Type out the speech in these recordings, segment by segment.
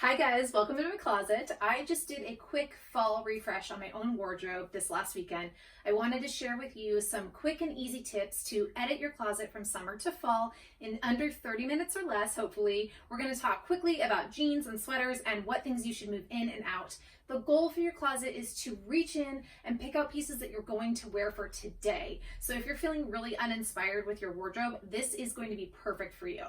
Hi guys, welcome to my closet. I just did a quick fall refresh on my own wardrobe this last weekend. I wanted to share with you some quick and easy tips to edit your closet from summer to fall in under 30 minutes or less, hopefully. We're going to talk quickly about jeans and sweaters and what things you should move in and out. The goal for your closet is to reach in and pick out pieces that you're going to wear for today. So if you're feeling really uninspired with your wardrobe, this is going to be perfect for you.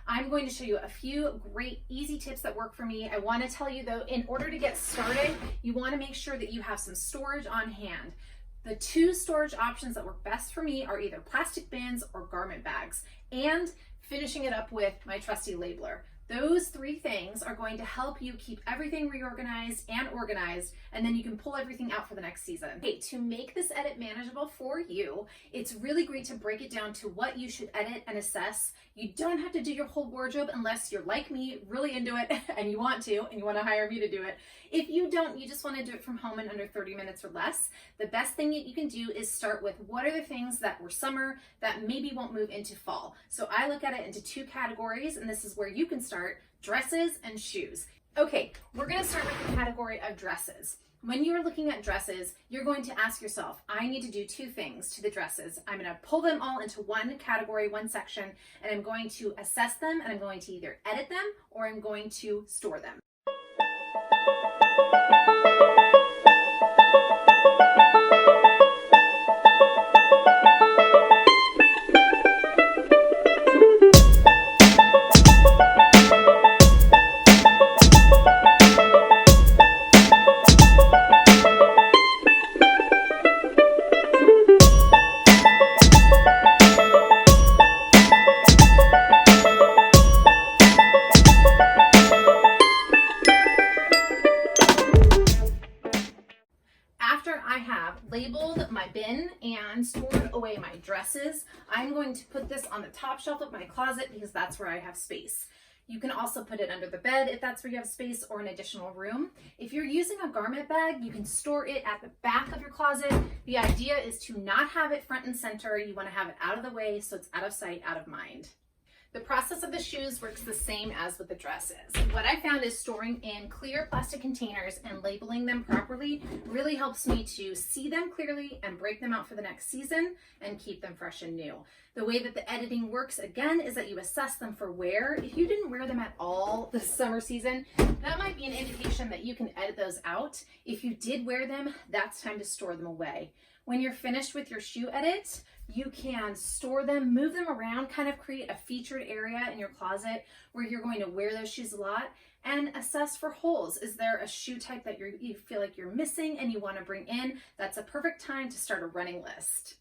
I'm going to show you a few great easy tips that work for me. I want to tell you though, in order to get started, you want to make sure that you have some storage on hand. The two storage options that work best for me are either plastic bins or garment bags, and finishing it up with my trusty labeler. Those three things are going to help you keep everything reorganized and organized, and then you can pull everything out for the next season. Okay, to make this edit manageable for you, it's really great to break it down to what you should edit and assess. You don't have to do your whole wardrobe unless you're like me, really into it, and you want to hire me to do it. If you don't, you just want to do it from home in under 30 minutes or less, the best thing that you can do is start with what are the things that were summer that maybe won't move into fall. So I look at it into two categories, and this is where you can start: dresses and shoes. Okay, we're going to start with the category of dresses. When you're looking at dresses, you're going to ask yourself, I need to do two things to the dresses. I'm going to pull them all into one category, one section, and I'm going to assess them, and I'm going to either edit them or I'm going to store them. After I have labeled my bin and stored away my dresses, I'm going to put this on the top shelf of my closet because that's where I have space. You can also put it under the bed if that's where you have space, or an additional room. If you're using a garment bag, you can store it at the back of your closet. The idea is to not have it front and center. You want to have it out of the way so it's out of sight, out of mind. The process of the shoes works the same as with the dresses. What I found is storing in clear plastic containers and labeling them properly really helps me to see them clearly and break them out for the next season and keep them fresh and new. The way that the editing works, again, is that you assess them for wear. If you didn't wear them at all this summer season, that might be an indication that you can edit those out. If you did wear them, that's time to store them away. When you're finished with your shoe edit, you can store them, move them around, kind of create a featured area in your closet where you're going to wear those shoes a lot, and assess for holes. Is there a shoe type that you feel like you're missing and you want to bring in? That's a perfect time to start a running list.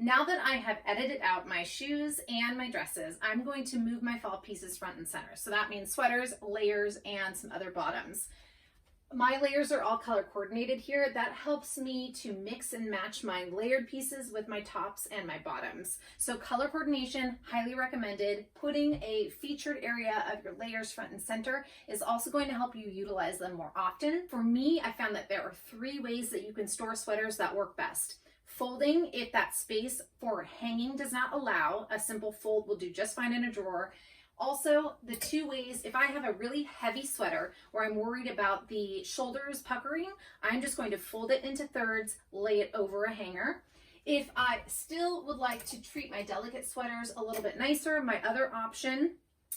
Now that I have edited out my shoes and my dresses, I'm going to move my fall pieces front and center. So that means sweaters, layers, and some other bottoms. My layers are all color coordinated here. That helps me to mix and match my layered pieces with my tops and my bottoms. So color coordination, highly recommended. Putting a featured area of your layers front and center is also going to help you utilize them more often. For me, I found that there are three ways that you can store sweaters that work best. Folding, if that space for hanging does not allow, a simple fold will do just fine in a drawer. Also, the two ways, if I have a really heavy sweater where I'm worried about the shoulders puckering, I'm just going to fold it into thirds, lay it over a hanger. If I still would like to treat my delicate sweaters a little bit nicer, my other option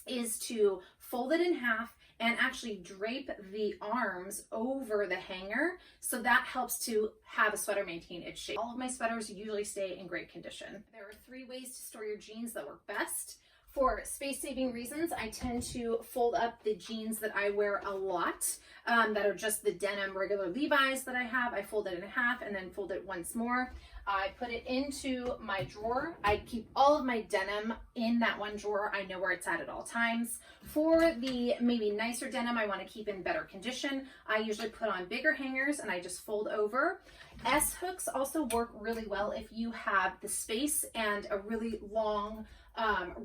is to fold it in half and actually drape the arms over the hanger, so that helps to have a sweater maintain its shape. All of my sweaters usually stay in great condition. There are three ways to store your jeans that work best. For space-saving reasons, I tend to fold up the jeans that I wear a lot, that are just the denim regular Levi's that I have. I fold it in half and then fold it once more. I put it into my drawer. I keep all of my denim in that one drawer. I know where it's at all times. For the maybe nicer denim I want to keep in better condition, I usually put on bigger hangers and I just fold over. S hooks also work really well if you have the space and a really long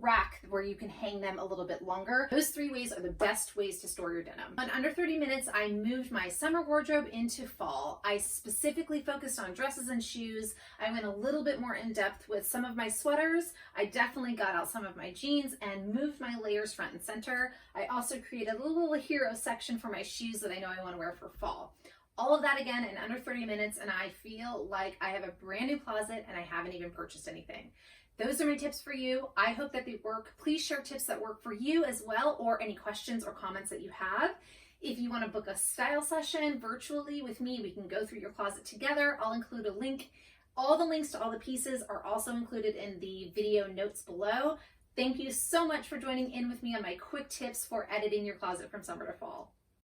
rack where you can hang them a little bit longer. Those 3 ways are the best ways to store your denim. In under 30 minutes, I moved my summer wardrobe into fall. I specifically focused on dresses and shoes. I went a little bit more in depth with some of my sweaters. I definitely got out some of my jeans and moved my layers front and center. I also created a little hero section for my shoes that I know I want to wear for fall. All of that again in under 30 minutes, and I feel like I have a brand new closet and I haven't even purchased anything. Those are my tips for you. I hope that they work. Please share tips that work for you as well, or any questions or comments that you have. If you want to book a style session virtually with me, we can go through your closet together. I'll include a link. All the links to all the pieces are also included in the video notes below. Thank you so much for joining in with me on my quick tips for editing your closet from summer to fall.